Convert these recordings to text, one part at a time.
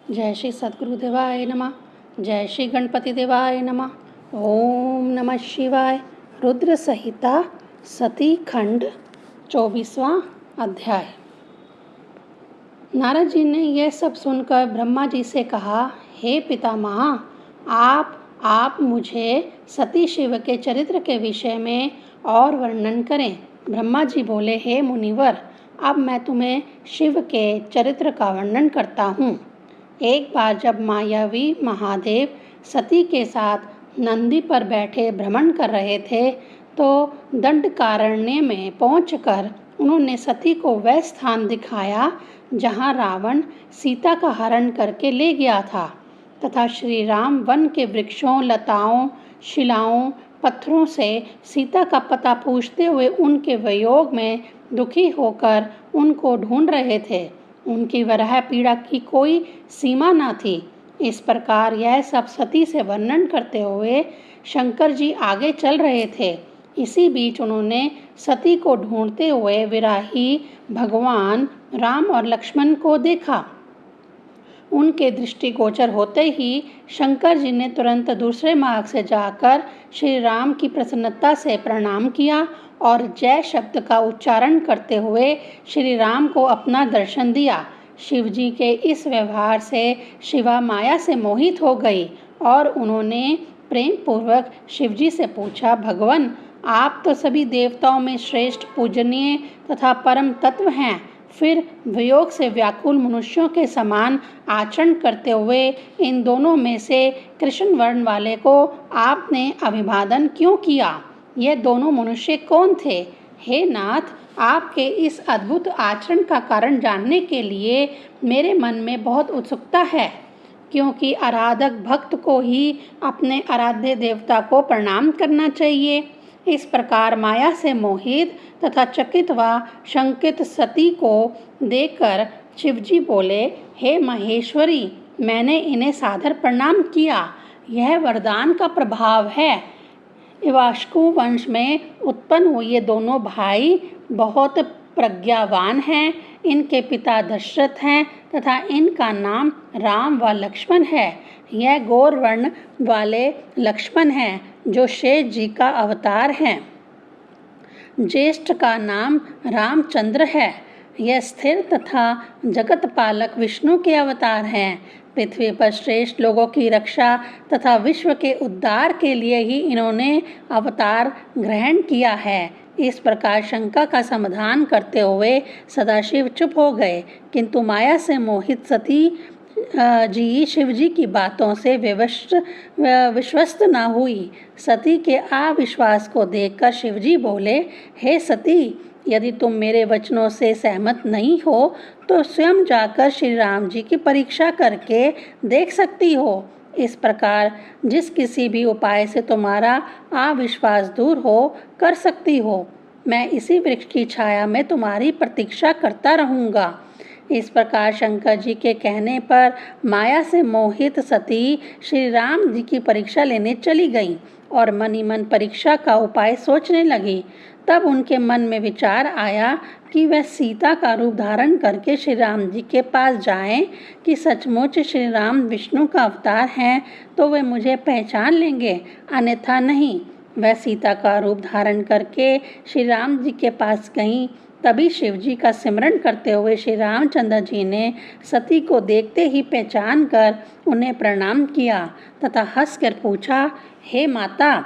जय श्री सद्गुरुदेवाय नमः। जय श्री गणपति देवाय नमः। ओम नमः शिवाय। रुद्र संहिता सती खंड 24वां अध्याय। नारद जी ने यह सब सुनकर ब्रह्मा जी से कहा, हे पितामह, आप मुझे सती शिव के चरित्र के विषय में और वर्णन करें। ब्रह्मा जी बोले, हे मुनिवर, अब मैं तुम्हें शिव के चरित्र का वर्णन करता हूँ। एक बार जब मायावी महादेव सती के साथ नंदी पर बैठे भ्रमण कर रहे थे, तो दंडकारण्य में पहुंचकर उन्होंने सती को वह स्थान दिखाया जहां रावण सीता का हरण करके ले गया था, तथा श्री राम वन के वृक्षों, लताओं, शिलाओं, पत्थरों से सीता का पता पूछते हुए उनके वियोग में दुखी होकर उनको ढूंढ रहे थे। उनकी वराह पीड़ा की कोई सीमा न थी। इस प्रकार यह सब सती से वर्णन करते हुए शंकर जी आगे चल रहे थे। इसी बीच उन्होंने सती को ढूंढते हुए विराही भगवान राम और लक्ष्मण को देखा। उनके दृष्टिगोचर होते ही शंकर जी ने तुरंत दूसरे मार्ग से जाकर श्री राम की प्रसन्नता से प्रणाम किया और जय शब्द का उच्चारण करते हुए श्री राम को अपना दर्शन दिया। शिव जी के इस व्यवहार से शिवा माया से मोहित हो गई और उन्होंने प्रेम पूर्वक शिव जी से पूछा, भगवान, आप तो सभी देवताओं में श्रेष्ठ, पूजनीय तथा परम तत्व हैं, फिर वियोग से व्याकुल मनुष्यों के समान आचरण करते हुए इन दोनों में से कृष्ण वर्ण वाले को आपने अभिवादन क्यों किया? ये दोनों मनुष्य कौन थे? हे नाथ, आपके इस अद्भुत आचरण का कारण जानने के लिए मेरे मन में बहुत उत्सुकता है, क्योंकि आराधक भक्त को ही अपने आराध्य देवता को प्रणाम करना चाहिए। इस प्रकार माया से मोहित तथा चकित व शंकित सती को देखकर शिवजी बोले, हे महेश्वरी, मैंने इन्हें सादर प्रणाम किया। यह वरदान का प्रभाव है। इक्ष्वाकु वंश में उत्पन्न हुए ये दोनों भाई बहुत प्रज्ञावान हैं। इनके पिता दशरथ हैं तथा इनका नाम राम व लक्ष्मण है। यह गौर वर्ण वाले लक्ष्मण हैं जो शेष जी का अवतार हैं। ज्येष्ठ का नाम रामचंद्र है। यह स्थिर तथा जगत पालक विष्णु के अवतार हैं। पृथ्वी पर श्रेष्ठ लोगों की रक्षा तथा विश्व के उद्धार के लिए ही इन्होंने अवतार ग्रहण किया है। इस प्रकार शंका का समाधान करते हुए सदाशिव चुप हो गए, किंतु माया से मोहित सती जी शिव जी की बातों से विश्वस्त न हुई। सती के अविश्वास को देखकर शिव जी बोले, हे सती, यदि तुम मेरे वचनों से सहमत नहीं हो तो स्वयं जाकर श्री राम जी की परीक्षा करके देख सकती हो। इस प्रकार जिस किसी भी उपाय से तुम्हारा अविश्वास दूर हो कर सकती हो। मैं इसी वृक्ष की छाया में तुम्हारी प्रतीक्षा करता रहूँगा। इस प्रकार शंकर जी के कहने पर माया से मोहित सती श्री राम जी की परीक्षा लेने चली गई और मन ही मन परीक्षा का उपाय सोचने लगी। तब उनके मन में विचार आया कि वह सीता का रूप धारण करके श्री राम जी के पास जाएं कि सचमुच श्री राम विष्णु का अवतार हैं तो वे मुझे पहचान लेंगे, अन्यथा नहीं। वह सीता का रूप धारण करके श्री राम जी के पास गईं। तभी शिव जी का सिमरण करते हुए श्री रामचंद्र जी ने सती को देखते ही पहचान कर उन्हें प्रणाम किया तथा हंसकर पूछा, हे माता,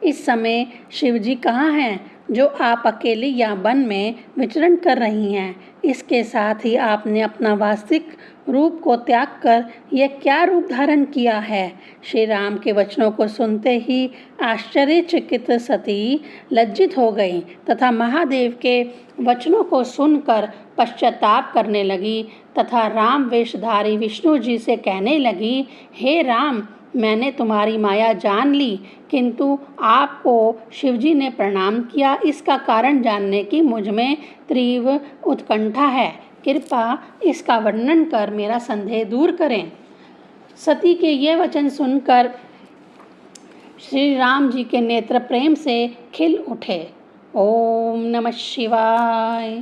इस समय शिव जी कहाँ हैं जो आप अकेली यहाँ वन में विचरण कर रही हैं? इसके साथ ही आपने अपना वास्तविक रूप को त्याग कर यह क्या रूप धारण किया है? श्री राम के वचनों को सुनते ही आश्चर्यचकित सती लज्जित हो गई तथा महादेव के वचनों को सुनकर पश्चाताप करने लगी तथा राम वेशधारी विष्णु जी से कहने लगी, हे राम, मैंने तुम्हारी माया जान ली, किंतु आपको शिवजी ने प्रणाम किया, इसका कारण जानने की मुझ में तीव्र उत्कंठा है। कृपा इसका वर्णन कर मेरा संदेह दूर करें। सती के ये वचन सुनकर श्री राम जी के नेत्र प्रेम से खिल उठे। ओम नमः शिवाय।